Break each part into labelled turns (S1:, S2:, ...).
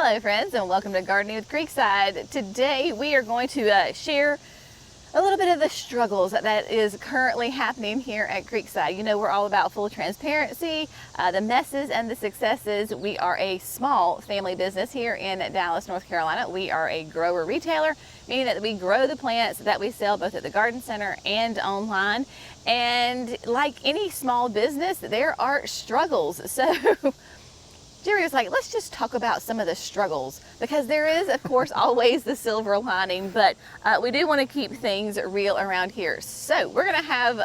S1: Hello friends, and welcome to Gardening with Creekside. Today we are going to share a little bit of the struggles that is currently happening here at Creekside. You know, we're all about full transparency, the messes and the successes. We are a small family business here in Dallas, North Carolina. We are a grower retailer, meaning that we grow the plants that we sell both at the garden center and online. And like any small business, there are struggles. So Jerry was like, let's just talk about some of the struggles, because there is, of course, always the silver lining, but we do want to keep things real around here. So we're gonna have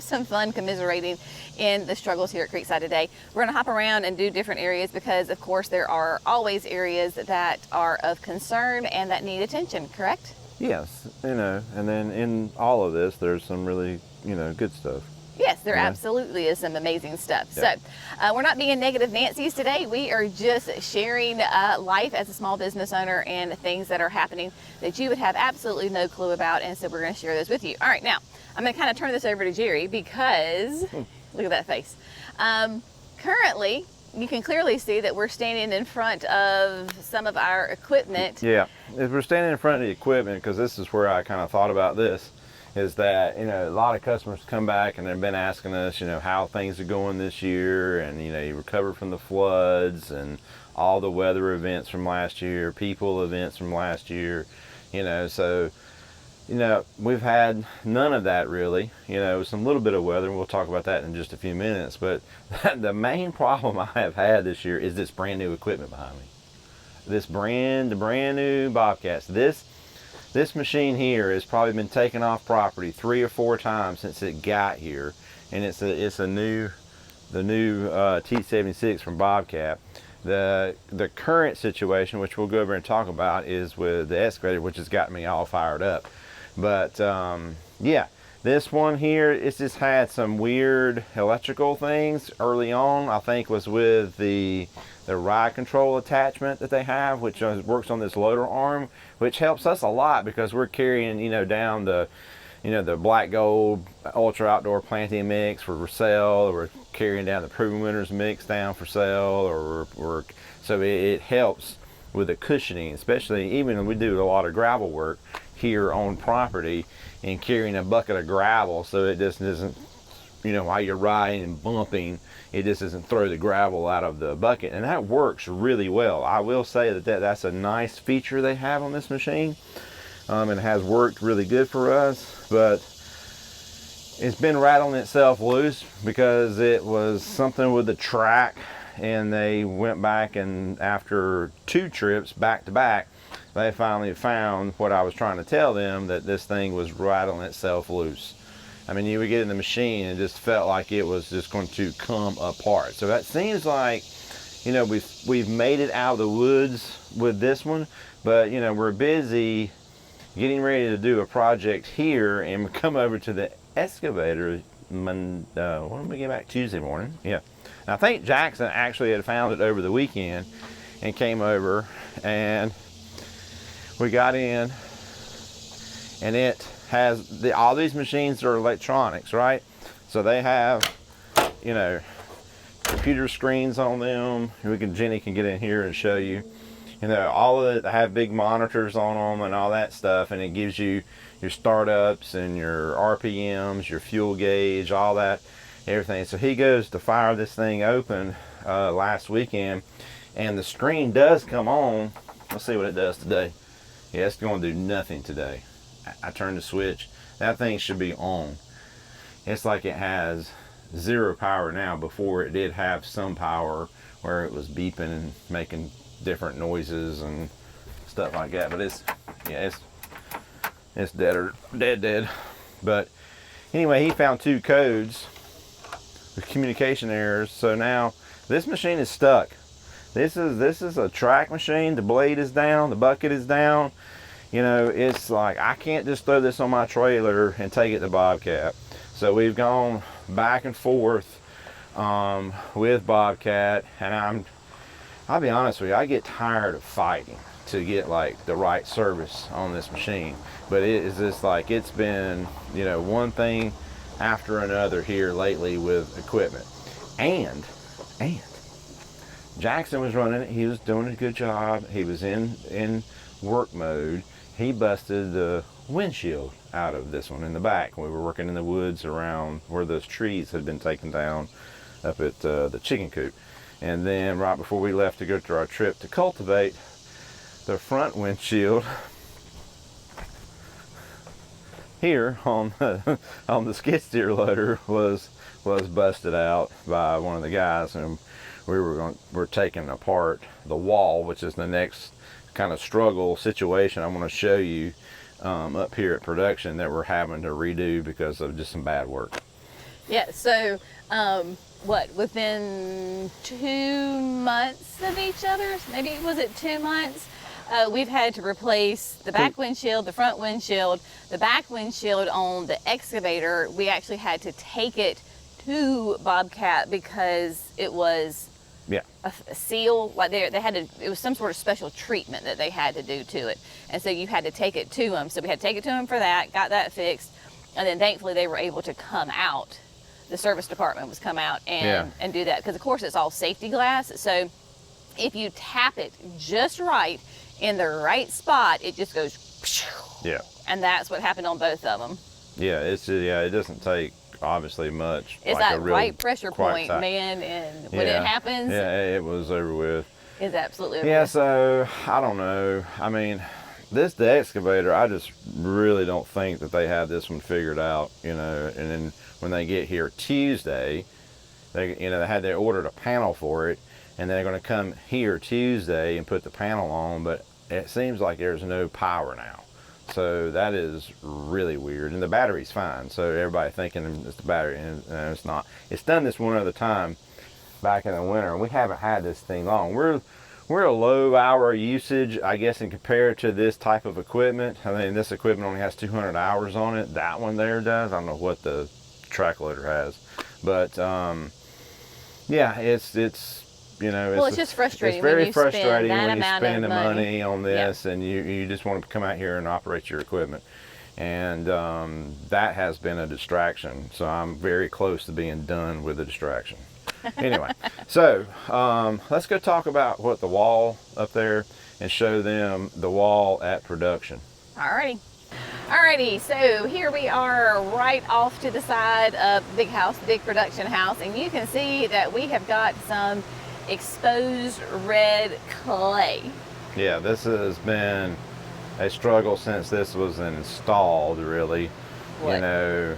S1: some fun commiserating in the struggles here at Creekside today. We're gonna hop around and do different areas because, of course, there are always areas that are of concern and that need attention. Correct?
S2: Yes, and then in all of this, there's some really, good stuff.
S1: Yes, there absolutely is some amazing stuff. Yeah. So we're not being negative Nancy's today. We are just sharing life as a small business owner and things that are happening that you would have absolutely no clue about. And so we're going to share those with you. All right, now I'm going to kind of turn this over to Jerry because look at that face. Currently, you can clearly see that we're standing in front of some of our equipment.
S2: Yeah, if we're standing in front of the equipment, because this is where I kind of thought about this, is that, a lot of customers come back and they've been asking us, how things are going this year, and, you recovered from the floods and all the weather events from last year, people events from last year, so, we've had none of that really, some little bit of weather, and we'll talk about that in just a few minutes, but the main problem I have had this year is this brand new equipment behind me. This brand new Bobcats. This machine here has probably been taken off property 3 or 4 times since it got here, and it's the new T76 from Bobcat. The current situation, which we'll go over and talk about, is with the excavator, which has got me all fired up. But yeah, this one here, it's just had some weird electrical things early on. I think was with the ride control attachment that they have, which works on this loader arm, which helps us a lot because we're carrying, down the black gold ultra outdoor planting mix for sale, or we're carrying down the proven winners mix down for sale, or so it helps with the cushioning, especially even when we do a lot of gravel work here on property and carrying a bucket of gravel, so it just doesn't, while you're riding and bumping, it just doesn't throw the gravel out of the bucket, and that works really well. I will say that's a nice feature they have on this machine, and it has worked really good for us, but it's been rattling itself loose because it was something with the track, and they went back, and after 2 trips back to back, they finally found what I was trying to tell them, that this thing was rattling itself loose. I mean, you would get in the machine and it just felt like it was just going to come apart. So that seems like, we've made it out of the woods with this one, but we're busy getting ready to do a project here, and we come over to the excavator when we get back? Tuesday morning. Yeah. And I think Jackson actually had found it over the weekend and came over, and we got in, and it has all these machines are electronics, right? So they have, computer screens on them. Jenny can get in here and show you. All of it have big monitors on them and all that stuff, and it gives you your startups and your RPMs, your fuel gauge, all that, everything. So he goes to fire this thing open last weekend, and the screen does come on. Let's see what it does today. Yeah, it's going to do nothing today. I turned the switch. That thing should be on. It's like it has 0 power now. Before it did have some power where it was beeping and making different noises and stuff like that. But it's dead. But anyway, he found 2 codes with communication errors. So now this machine is stuck. This is a track machine. The blade is down. The bucket is down. It's like I can't just throw this on my trailer and take it to Bobcat. So we've gone back and forth with Bobcat, and I'll be honest with you, I get tired of fighting to get like the right service on this machine. But it is just like it's been, one thing after another here lately with equipment. And Jackson was running it. He was doing a good job. He was in work mode. He busted the windshield out of this one in the back. We were working in the woods around where those trees had been taken down up at the chicken coop. And then right before we left to go to our trip to cultivate, the front windshield here on the skid steer loader was busted out by one of the guys, and we're taking apart the wall, which is the next kind of struggle situation I want to show you up here at production that we're having to redo because of just some bad work.
S1: Yeah, so within 2 months of each other, maybe was it 2 months, we've had to replace the back windshield, the front windshield. The back windshield on the excavator, we actually had to take it to Bobcat because it was a seal, like they had to, it was some sort of special treatment that they had to do to it. And so you had to take it to them. So we had to take it to them for that, got that fixed. And then thankfully they were able to come out. The service department was come out and do that. Because of course it's all safety glass. So if you tap it just right in the right spot, it just goes.
S2: Yeah.
S1: And that's what happened on both of them.
S2: Yeah, it doesn't take obviously much.
S1: It's
S2: like
S1: that
S2: a real
S1: right pressure point,
S2: tight.
S1: Man, and when it happens,
S2: it was over with.
S1: It's absolutely over
S2: Yeah,
S1: with.
S2: so I don't know. I mean, the excavator, I just really don't think that they had this one figured out, you know. And then when they get here Tuesday, they they ordered a panel for it, and they're going to come here Tuesday and put the panel on, but it seems like there's no power now. So that is really weird. And the battery's fine. So everybody thinking it's the battery, and it's not. It's done this one other time back in the winter, and we haven't had this thing long. We're a low hour usage, I guess, and compared to this type of equipment. I mean, this equipment only has 200 hours on it. That one there does. I don't know what the track loader has, but yeah, it's you know,
S1: well, it's just frustrating.
S2: It's very
S1: when you
S2: frustrating
S1: spend that
S2: when you
S1: amount
S2: spend
S1: of
S2: the money on this, and you just want to come out here and operate your equipment. And that has been a distraction. So I'm very close to being done with the distraction. Anyway, so let's go talk about what the wall up there and show them the wall at production.
S1: Alrighty, so here we are right off to the side of the big house, big production house, and you can see that we have got some exposed red clay.
S2: Yeah, this has been a struggle since this was installed, really.
S1: What?
S2: You know,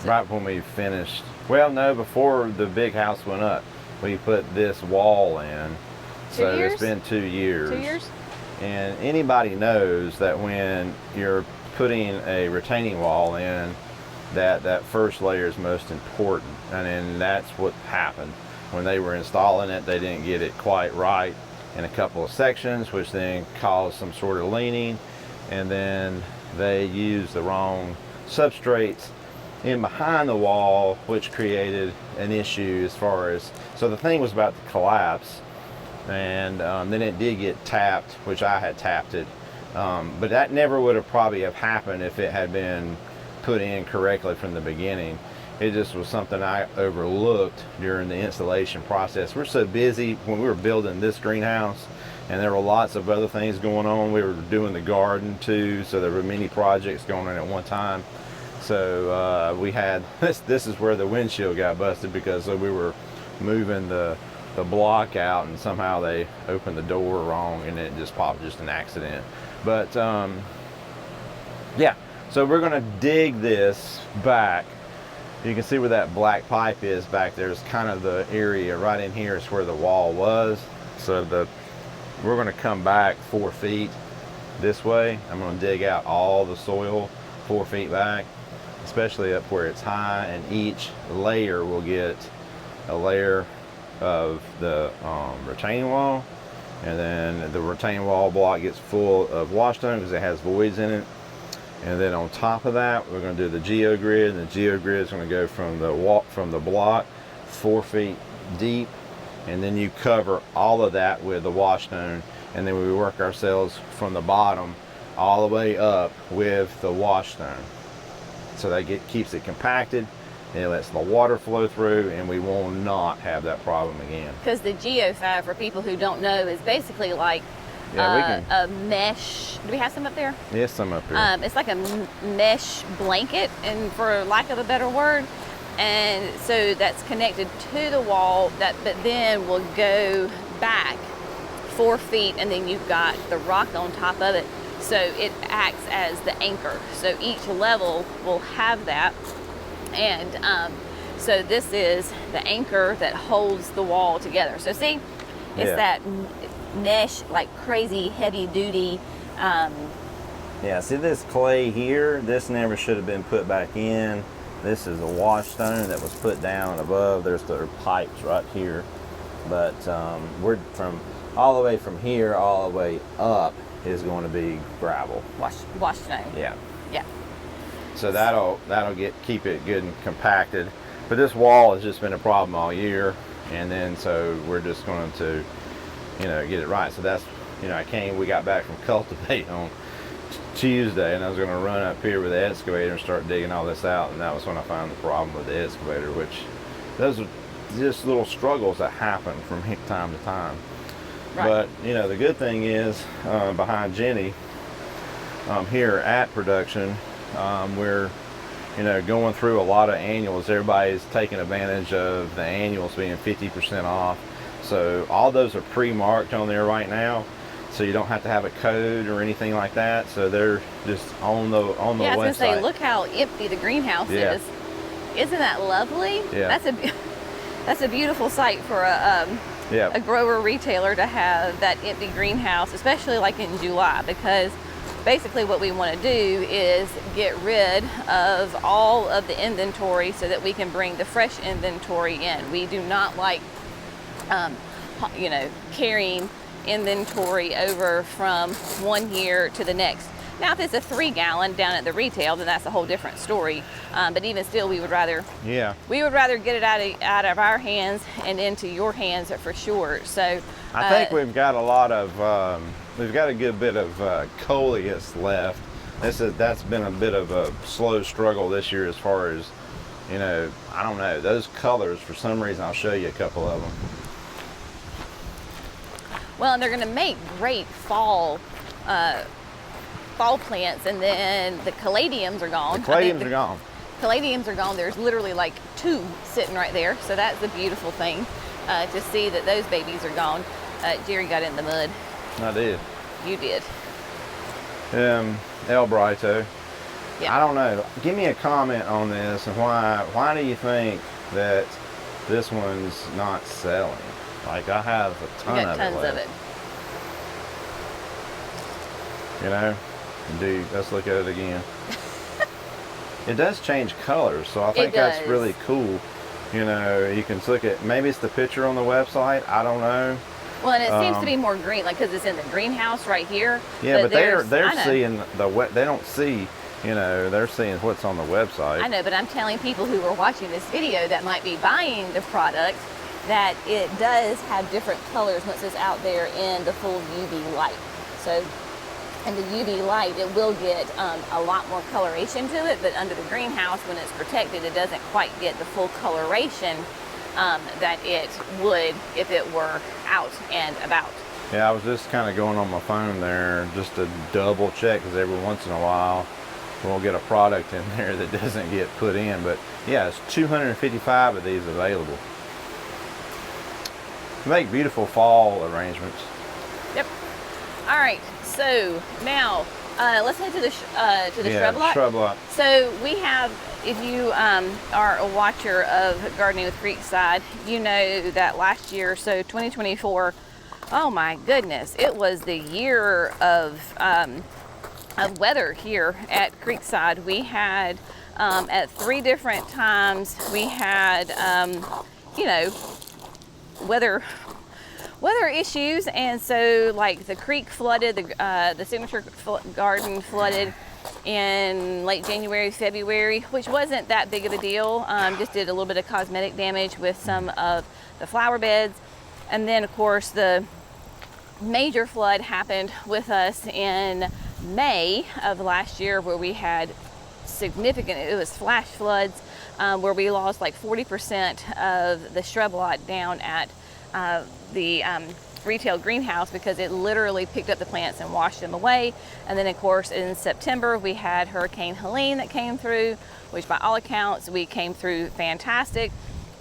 S2: right when we finished, well, no, before the big house went up, we put this wall in. So it's been 2 years.
S1: 2 years?
S2: And anybody knows that when you're putting a retaining wall in, that first layer is most important. And then that's what happened. When they were installing it, they didn't get it quite right in a couple of sections, which then caused some sort of leaning. And then they used the wrong substrates in behind the wall, which created an issue as far as, so the thing was about to collapse. And then it did get tapped, which I had tapped it, but that never would have probably have happened if it had been put in correctly from the beginning. It just was something I overlooked during the installation process. We're so busy when we were building this greenhouse, and there were lots of other things going on. We were doing the garden too, so there were many projects going on at one time. So we had this is where the windshield got busted, because we were moving the block out, and somehow they opened the door wrong and it just popped, just an accident. But yeah, so we're gonna dig this back. You can see where that black pipe is back there. Is kind of the area right in here is where the wall was. So we're gonna come back 4 feet this way. I'm gonna dig out all the soil 4 feet back, especially up where it's high, and each layer will get a layer of the retaining wall, and then the retaining wall block gets full of wash stone because it has voids in it. And then on top of that, we're going to do the geogrid, and the geogrid is going to go from the block 4 feet deep, and then you cover all of that with the wash stone, and then we work ourselves from the bottom all the way up with the wash stone. So that keeps it compacted, It lets the water flow through, and we will not have that problem again.
S1: Because the geofab, for people who don't know, is basically like a mesh. Do we have some up there?
S2: Yes, some up here.
S1: It's like a mesh blanket, and for lack of a better word, and so that's connected to the wall. But then will go back 4 feet, and then you've got the rock on top of it. So it acts as the anchor. So each level will have that, and so this is the anchor that holds the wall together. So see, it's that mesh, like crazy heavy duty.
S2: Yeah, see this clay here, this never should have been put back in. This is a wash stone that was put down above. There's the pipes right here. But we're from all the way from here all the way up is going to be gravel.
S1: Wash stone.
S2: Yeah.
S1: Yeah.
S2: So that'll keep it good and compacted. But this wall has just been a problem all year, and then so we're just going to, get it right. So that's, we got back from cultivate on Tuesday, and I was going to run up here with the excavator and start digging all this out, and that was when I found the problem with the excavator, which those are just little struggles that happen from time to time. Right. But the good thing is behind Jenny here at production, we're going through a lot of annuals. Everybody's taking advantage of the annuals being 50% off. So all those are pre-marked on there right now. So you don't have to have a code or anything like that. So they're just on the website.
S1: Yeah, I was gonna say, look how empty the greenhouse is. Isn't that lovely?
S2: Yeah.
S1: That's a beautiful sight for a grower retailer to have that empty greenhouse, especially like in July, because basically what we want to do is get rid of all of the inventory so that we can bring the fresh inventory in. We do not like, carrying inventory over from one year to the next. Now, if it's a 3-gallon down at the retail, then that's a whole different story. But even still, we would rather get it out of our hands and into your hands for sure. So
S2: I think we've got a good bit of coleus left. That's been a bit of a slow struggle this year as far as, I don't know, those colors, for some reason. I'll show you a couple of them.
S1: Well, and they're going to make great fall plants, and then the caladiums are gone. Caladiums are gone. There's literally like 2 sitting right there, so that's a beautiful thing to see that those babies are gone. Jerry got in the mud.
S2: I did.
S1: You did.
S2: El Brito.
S1: Yeah.
S2: I don't know. Give me a comment on this, and why do you think that this one's not selling? Like, I have a ton of it.
S1: Tons of it.
S2: Let's look at it again. It does change colors, so I think that's really cool. You can look at, maybe it's the picture on the website, I don't know.
S1: Well, and it seems to be more green, like, because it's in the greenhouse right here.
S2: Yeah, but they're seeing they don't see, they're seeing what's on the website.
S1: I know, but I'm telling people who are watching this video that might be buying the product that it does have different colors once it's out there in the full UV light. So in the UV light, it will get a lot more coloration to it, but under the greenhouse, when it's protected, it doesn't quite get the full coloration that it would if it were out and about.
S2: Yeah, I was just kind of going on my phone there just to double check, because every once in a while we'll get a product in there that doesn't get put in. But yeah, it's 255 of these available. Make beautiful fall arrangements.
S1: Yep. All right, so now let's head to the shrub lot. So we have, if you are a watcher of Gardening with Creekside, you know that last year, so 2024, oh my goodness, it was the year of weather here at Creekside. We had at 3 different times we had weather issues, and so like the creek flooded, the signature garden flooded in late January, February, which wasn't that big of a deal. Just did a little bit of cosmetic damage with some of the flower beds, and then of course the major flood happened with us in May of last year, where we had significant, it was flash floods where we lost like 40% of the shrub lot down at the retail greenhouse because it literally picked up the plants and washed them away. And then of course in September we had Hurricane Helene that came through, which by all accounts we came through fantastic.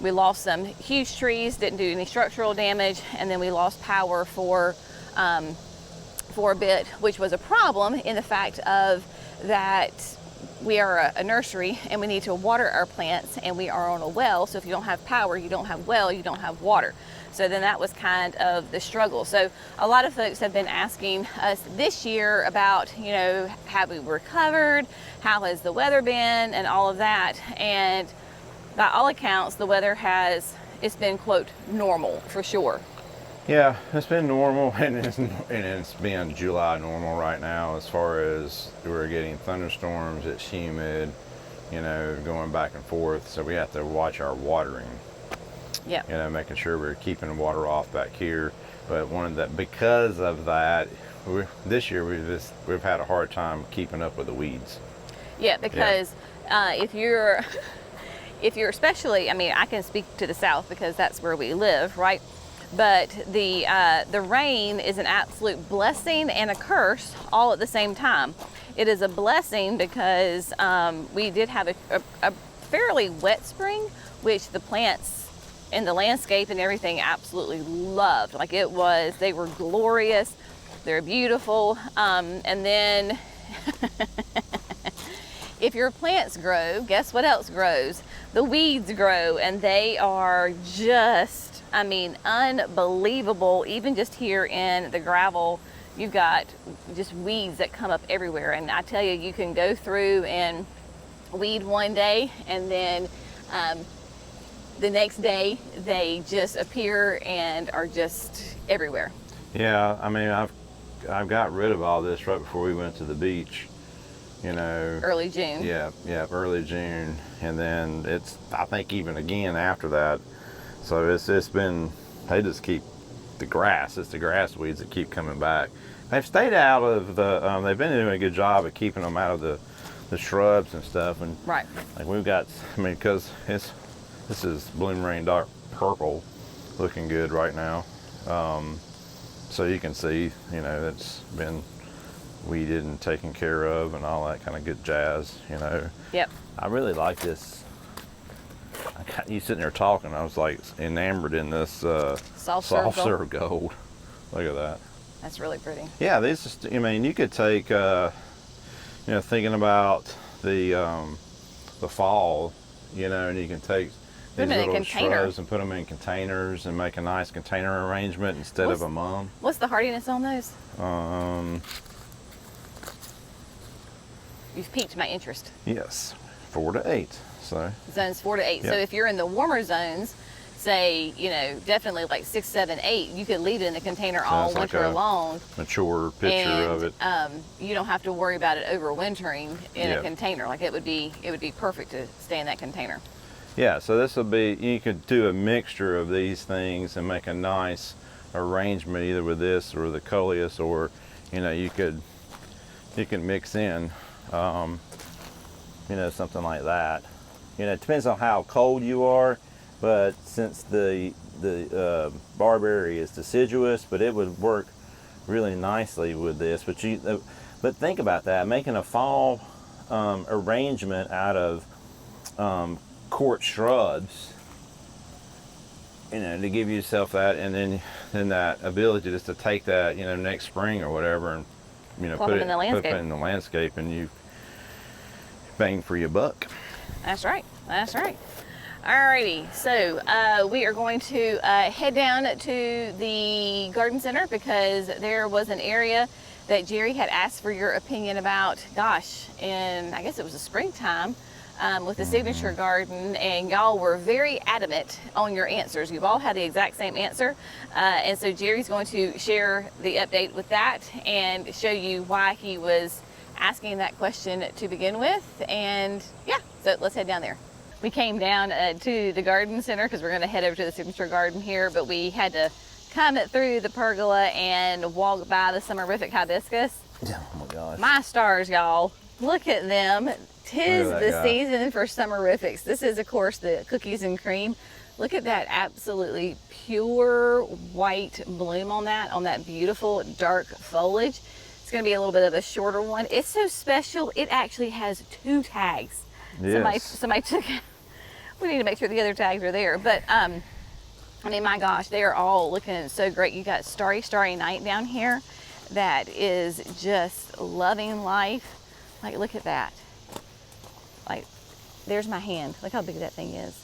S1: We lost some huge trees, didn't do any structural damage, and then we lost power for a bit, which was a problem in the fact of that we are a nursery and we need to water our plants, and we are on a well, so if you don't have power, you don't have well, you don't have water. So then that was kind of the struggle. So a lot of folks have been asking us this year about, you know, have we recovered, how has the weather been, and all of that. And by all accounts, the weather it's been, quote, normal for sure.
S2: Yeah, it's been normal, and it's been July normal right now as far as we're getting thunderstorms, it's humid, you know, going back and forth, so we have to watch our watering.
S1: Yeah.
S2: You know, making sure we're keeping water off back here. But because of that, this year we've had a hard time keeping up with the weeds.
S1: Yeah, because if you're especially, I mean, I can speak to the south because that's where we live, right? But the rain is an absolute blessing and a curse all at the same time. It is a blessing because we did have a fairly wet spring, which the plants and the landscape and everything absolutely loved. Like they were glorious, they're beautiful, and then if your plants grow, guess what else grows? The weeds grow, and they are just, I mean, unbelievable. Even just here in the gravel, you've got just weeds that come up everywhere. And I tell you, you can go through and weed one day, and then the next day they just appear and are just everywhere.
S2: Yeah, I mean, I've got rid of all this right before we went to the beach. You know,
S1: early June.
S2: Yeah, early June, and then I think even again after that. So it's been, they just keep the grass. It's the grass weeds that keep coming back. They've stayed out of the. They've been doing a good job of keeping them out of the shrubs and stuff. And
S1: right,
S2: like we've got, I mean, because this is Bloom Rain Dark Purple, looking good right now. So you can see, you know, it's been weeded and taken care of and all that kind of good jazz, you know.
S1: Yep.
S2: I really like this. I got you sitting there talking, I was like enamored in this soft serve gold. Look at that.
S1: That's really pretty. Yeah,
S2: these just, I mean, you could take, you know, thinking about the fall, you know, and you can take these little shrubs and put them in containers and make a nice container arrangement instead of a mum.
S1: What's the hardiness on those? You've piqued my interest.
S2: Yes, 4 to 8. So
S1: zones 4 to 8.
S2: Yep.
S1: So if you're in the warmer zones, say, you know, definitely like 6, 7, 8, you could leave it in the container all winter long.
S2: Mature picture of it.
S1: You don't have to worry about it overwintering in a container. Like it would be perfect to stay in that container.
S2: Yeah, so this will be, you could do a mixture of these things and make a nice arrangement either with this or the coleus, or, you know, you can mix in, you know, something like that. You know, it depends on how cold you are, but since the barberry is deciduous, but it would work really nicely with this. But think about that, making a fall arrangement out of court shrubs, you know, to give yourself that, and then that ability just to take that, you know, next spring or whatever, and, you know, put it in the landscape, and you bang for your buck.
S1: That's right. That's right. Alrighty, so we are going to head down to the garden center because there was an area that Jerry had asked for your opinion about, gosh, in, I guess it was the springtime, with the signature garden, and y'all were very adamant on your answers. You've all had the exact same answer, and so Jerry's going to share the update with that and show you why he was asking that question to begin with. And yeah, so let's head down there. We came down to the garden center because we're going to head over to the signature garden here, but we had to come through the pergola and walk by the summerific hibiscus.
S2: Oh my gosh.
S1: My stars, y'all. Look at them. 'Tis
S2: Look at that
S1: the
S2: guy.
S1: season for summerifics. This is, of course, the cookies and cream. Look at that absolutely pure white bloom on that beautiful dark foliage. It's going to be a little bit of a shorter one. It's so special. It actually has 2 tags.
S2: Yes.
S1: Somebody took. We need to make sure the other tags are there. But I mean, my gosh, they are all looking so great. You got Starry Night down here, that is just loving life. Like, look at that. Like, there's my hand. Look how big that thing is.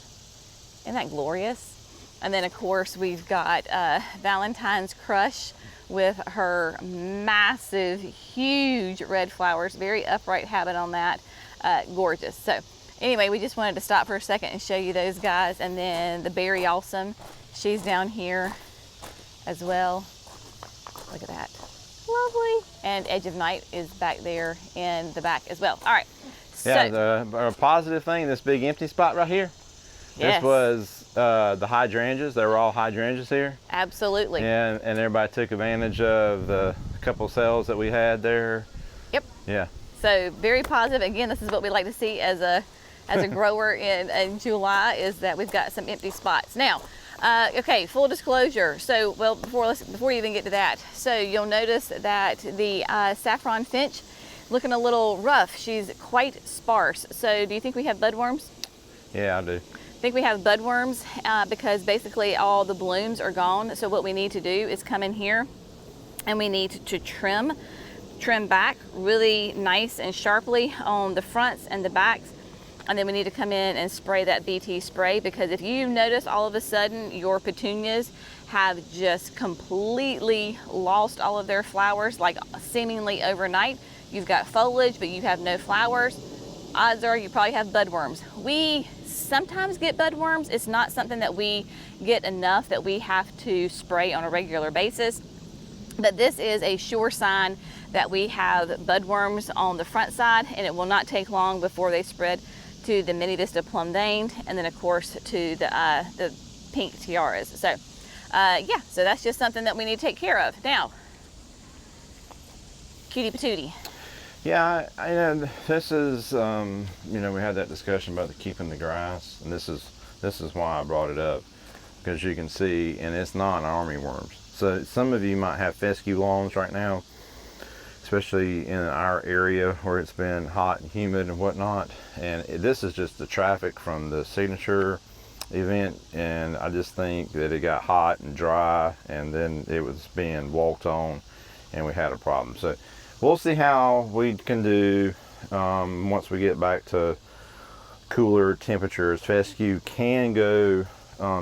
S1: Isn't that glorious? And then, of course, we've got Valentine's Crush with her massive, huge red flowers. Very upright habit on that. Gorgeous. So anyway, we just wanted to stop for a second and show you those guys. And then the Berry Awesome, she's down here as well. Look at that. Lovely. And Edge of Night is back there in the back as well. All right.
S2: Yeah,
S1: So,
S2: the positive thing, this big empty spot right here,
S1: yes,
S2: this was the hydrangeas. They were all hydrangeas here.
S1: absolutely.
S2: And everybody took advantage of the couple sales that we had there.
S1: Yep.
S2: Yeah.
S1: So very positive. Again, this is what we like to see as a grower in July, is that we've got some empty spots. Now, okay, full disclosure. So, well, before you even get to that, so you'll notice that the saffron finch looking a little rough. She's quite sparse. So do you think we have budworms?
S2: Yeah, I do.
S1: I think we have budworms because basically all the blooms are gone. So what we need to do is come in here and we need to trim back really nice and sharply on the fronts and the backs. And then we need to come in and spray that BT spray, because if you notice all of a sudden your petunias have just completely lost all of their flowers, like seemingly overnight. You've got foliage, but you have no flowers. Odds are you probably have budworms. We sometimes get budworms. It's not something that we get enough that we have to spray on a regular basis. But this is a sure sign that we have budworms on the front side, and it will not take long before they spread to the Mini Vista Plum Veined, and then of course to the pink tiaras. So yeah, so that's just something that we need to take care of. Now, cutie patootie.
S2: Yeah, and this is, you know, we had that discussion about keeping the grass, and this is why I brought it up, because you can see, and it's not armyworms. So some of you might have fescue lawns right now, especially in our area where it's been hot and humid and whatnot. And this is just the traffic from the signature event, and I just think that it got hot and dry, and then it was being walked on, and we had a problem. So we'll see how we can do once we get back to cooler temperatures. Fescue can go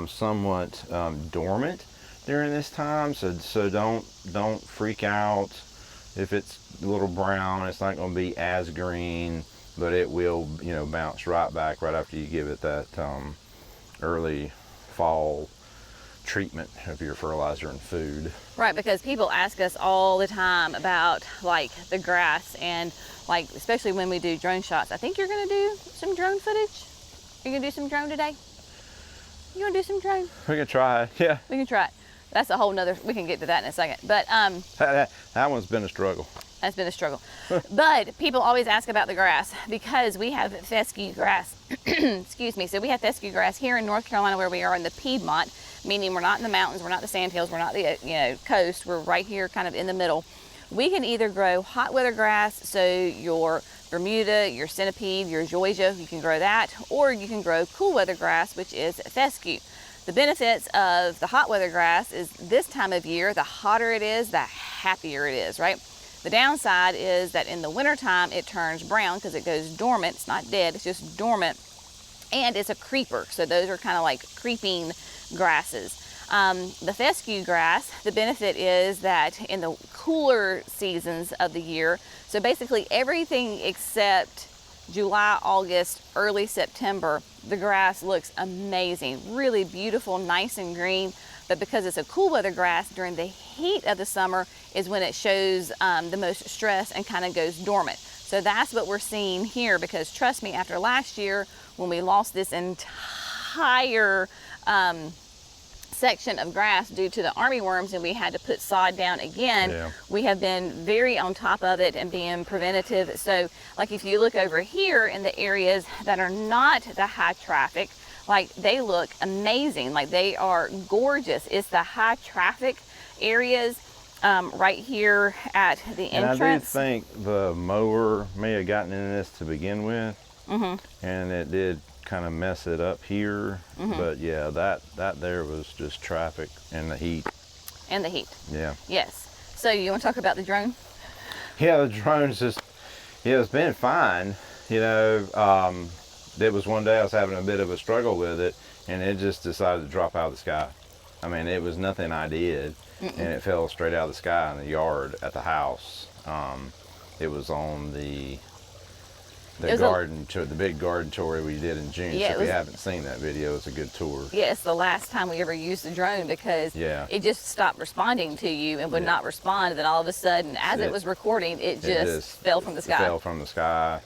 S2: somewhat dormant during this time, so don't freak out if it's a little brown. It's not going to be as green, but it will, you know, bounce right back right after you give it that early fall treatment of your fertilizer and food.
S1: Right, because people ask us all the time about like the grass, and like especially when we do drone shots. I think you're going to do some drone footage. Are you going to do some drone today? You want to do some drone?
S2: We can try, yeah.
S1: We can try it. That's a whole nother, we can get to that in a second. But
S2: That one's been a struggle.
S1: that's been a struggle. But people always ask about the grass, because we have fescue grass. Excuse me. So we have fescue grass here in North Carolina, where we are in the Piedmont, meaning we're not in the mountains, we're not the sandhills, we're not the coast. We're right here, kind of in the middle. We can either grow hot weather grass, so your Bermuda, your centipede, your zoysia, you can grow that, or you can grow cool weather grass, which is fescue. The benefits of the hot weather grass is this time of year, the hotter it is, the happier it is, right? The downside is that in the wintertime, it turns brown because it goes dormant. It's not dead, it's just dormant. And it's a creeper. So those are kind of like creeping grasses. The fescue grass, the benefit is that in the cooler seasons of the year, so basically everything except July, August, early September, the grass looks amazing, really beautiful, nice and green. But because it's a cool weather grass, during the heat of the summer is when it shows the most stress and kind of goes dormant. So that's what we're seeing here, because trust me, after last year when we lost this entire section of grass due to the armyworms, and we had to put sod down again.
S2: Yeah.
S1: We have been very on top of it and being preventative. So like if you look over here in the areas that are not the high traffic, like they look amazing, like they are gorgeous. It's the high traffic areas right here at the entrance.
S2: And I do think the mower may have gotten in this to begin with, and it did kind of mess it up here. But yeah, that there was just traffic and the heat.
S1: And the heat.
S2: Yeah.
S1: Yes. So you want to talk about the drone?
S2: Yeah, the drone's just, yeah, it's been fine. You know, there was one day I was having a bit of a struggle with it, and it just decided to drop out of the sky. I mean, it was nothing I did, and it fell straight out of the sky in the yard at the house. It was on the garden tour, the big garden tour we did in June.
S1: Yeah,
S2: so if you haven't seen that video, it's a good tour.
S1: Yeah, it's the last time we ever used the drone because it just stopped responding to you and would not respond. And then all of a sudden, as it was recording, it just fell from the sky.
S2: Fell from the sky.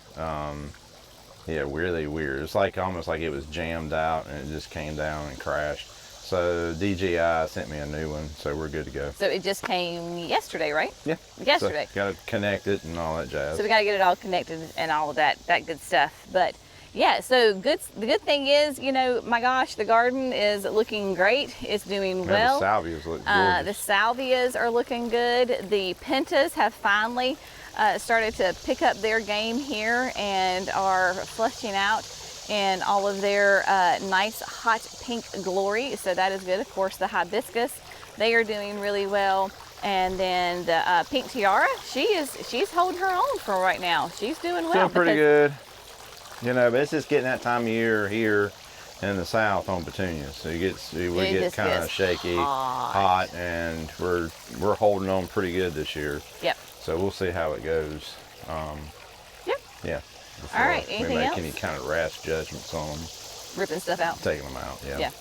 S2: Yeah, really weird. It's like almost like it was jammed out and it just came down and crashed. So DJI sent me a new one, so we're good to go.
S1: So it just came yesterday, right?
S2: Yeah.
S1: Yesterday.
S2: So got to connect it and all that jazz.
S1: So we got to get it all connected and all of that good stuff. But yeah, so the good thing is, you know, my gosh, the garden is looking great. It's doing well.
S2: The salvias look gorgeous.
S1: The salvias are looking good. The pentas have finally started to pick up their game here and are flushing out in all of their nice hot pink glory. So that is good. Of course, the hibiscus, they are doing really well. And then the pink tiara, she's holding her own for right now. She's doing well.
S2: Doing pretty good. You know, but it's just getting that time of year here in the south on petunias. So we get kind of shaky, hot, and we're holding on pretty good this year.
S1: Yep.
S2: So we'll see how it goes.
S1: Yep.
S2: Yeah.
S1: All right. Anything
S2: we make
S1: else?
S2: any kind of rash judgments on them.
S1: Ripping stuff out.
S2: Taking them out. Yeah.
S1: Yeah.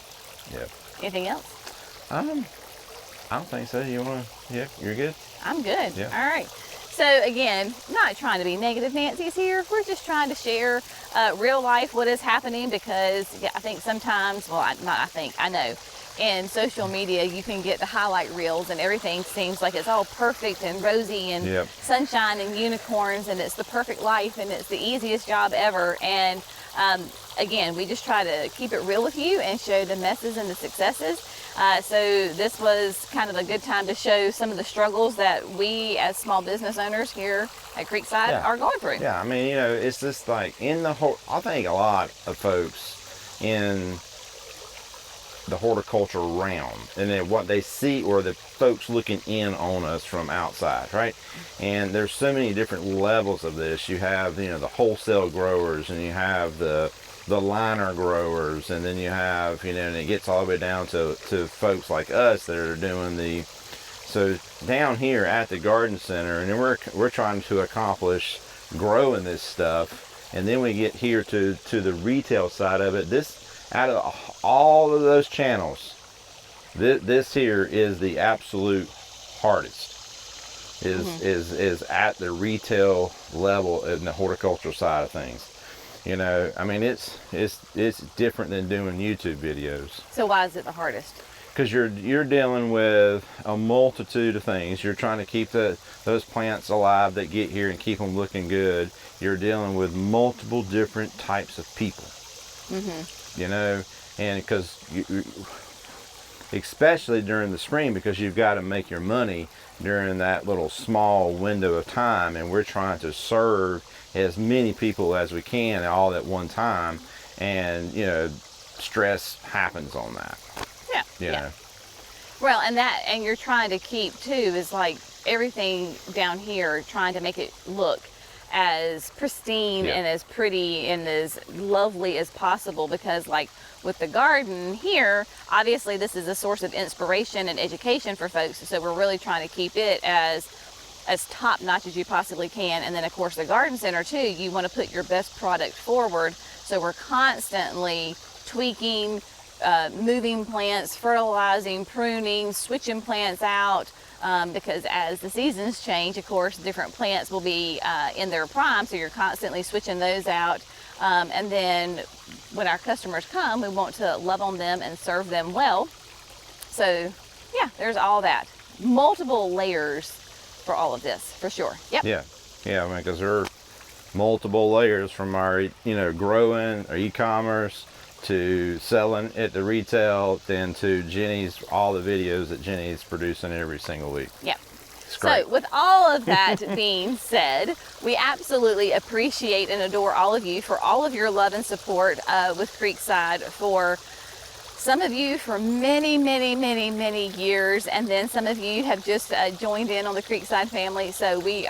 S2: Yeah.
S1: Anything else?
S2: I don't think so. You want to? Yeah. You're good.
S1: I'm good.
S2: Yeah.
S1: All right. So again, not trying to be negative Nancy's here. We're just trying to share real life what is happening because I think sometimes, well, I know in social media you can get the highlight reels and everything seems like it's all perfect and rosy and sunshine and unicorns and it's the perfect life and it's the easiest job ever. And again, we just try to keep it real with you and show the messes and the successes. So this was kind of a good time to show some of the struggles that we as small business owners here at Creekside are going through.
S2: Yeah, I mean, you know, it's just like in the whole, I think a lot of folks in the horticulture realm and then what they see or the folks looking in on us from outside, right? And there's so many different levels of this. You have, you know, the wholesale growers and you have the liner growers, and then you have, you know, and it gets all the way down to folks like us that are doing so down here at the garden center, and then we're trying to accomplish growing this stuff, and then we get here to the retail side of it. This, out of all of those channels, this here is the absolute hardest, is at the retail level in the horticultural side of things. You know, I mean, it's different than doing YouTube videos.
S1: So why is it the hardest?
S2: Because you're dealing with a multitude of things. You're trying to keep those plants alive that get here and keep them looking good. You're dealing with multiple different types of people. You know, and because especially during the spring, because you've got to make your money during that little small window of time, and we're trying to serve as many people as we can all at one time, and you know, stress happens on that. You know.
S1: Well, and you're trying to keep too is like everything down here, trying to make it look as pristine and as pretty and as lovely as possible, because like with the garden here, obviously this is a source of inspiration and education for folks, so we're really trying to keep it as top notch as you possibly can. And then of course the garden center too, you want to put your best product forward, so we're constantly tweaking, moving plants, fertilizing, pruning, switching plants out, because as the seasons change, of course, different plants will be in their prime, so you're constantly switching those out. And then when our customers come, we want to love on them and serve them well. So yeah, there's all that. Multiple layers for all of this, for sure. Yep.
S2: Yeah, yeah. I mean, because there are multiple layers from our, growing our e-commerce to selling it to retail, then to Jenny's, all the videos that Jenny's producing every single week.
S1: Yep.
S2: It's great.
S1: So with all of that being said, we absolutely appreciate and adore all of you for all of your love and support with Creekside, for some of you for many, many, many, many years, and then some of you have just joined in on the Creekside family. So we,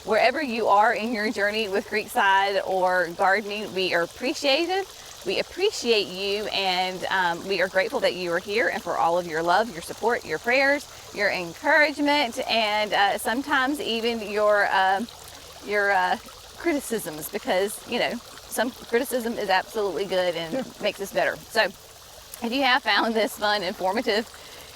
S1: wherever you are in your journey with Creekside or gardening, we are appreciative. We appreciate you, and we are grateful that you are here, and for all of your love, your support, your prayers, your encouragement, and sometimes even your criticisms, because some criticism is absolutely good and makes us better. So if you have found this fun, informative,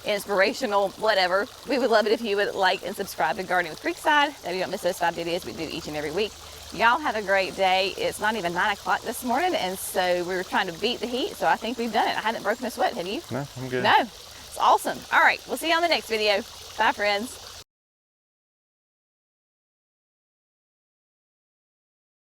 S1: inspirational, whatever, we would love it if you would like and subscribe to Gardening with Creekside, that you don't miss those 5 videos we do each and every week. Y'all have a great day. It's not even 9 o'clock this morning, and so we were trying to beat the heat, so I think we've done it. I haven't broken a sweat, have you?
S2: No, I'm good.
S1: No. It's awesome. All right, we'll see you on the next video. Bye, friends.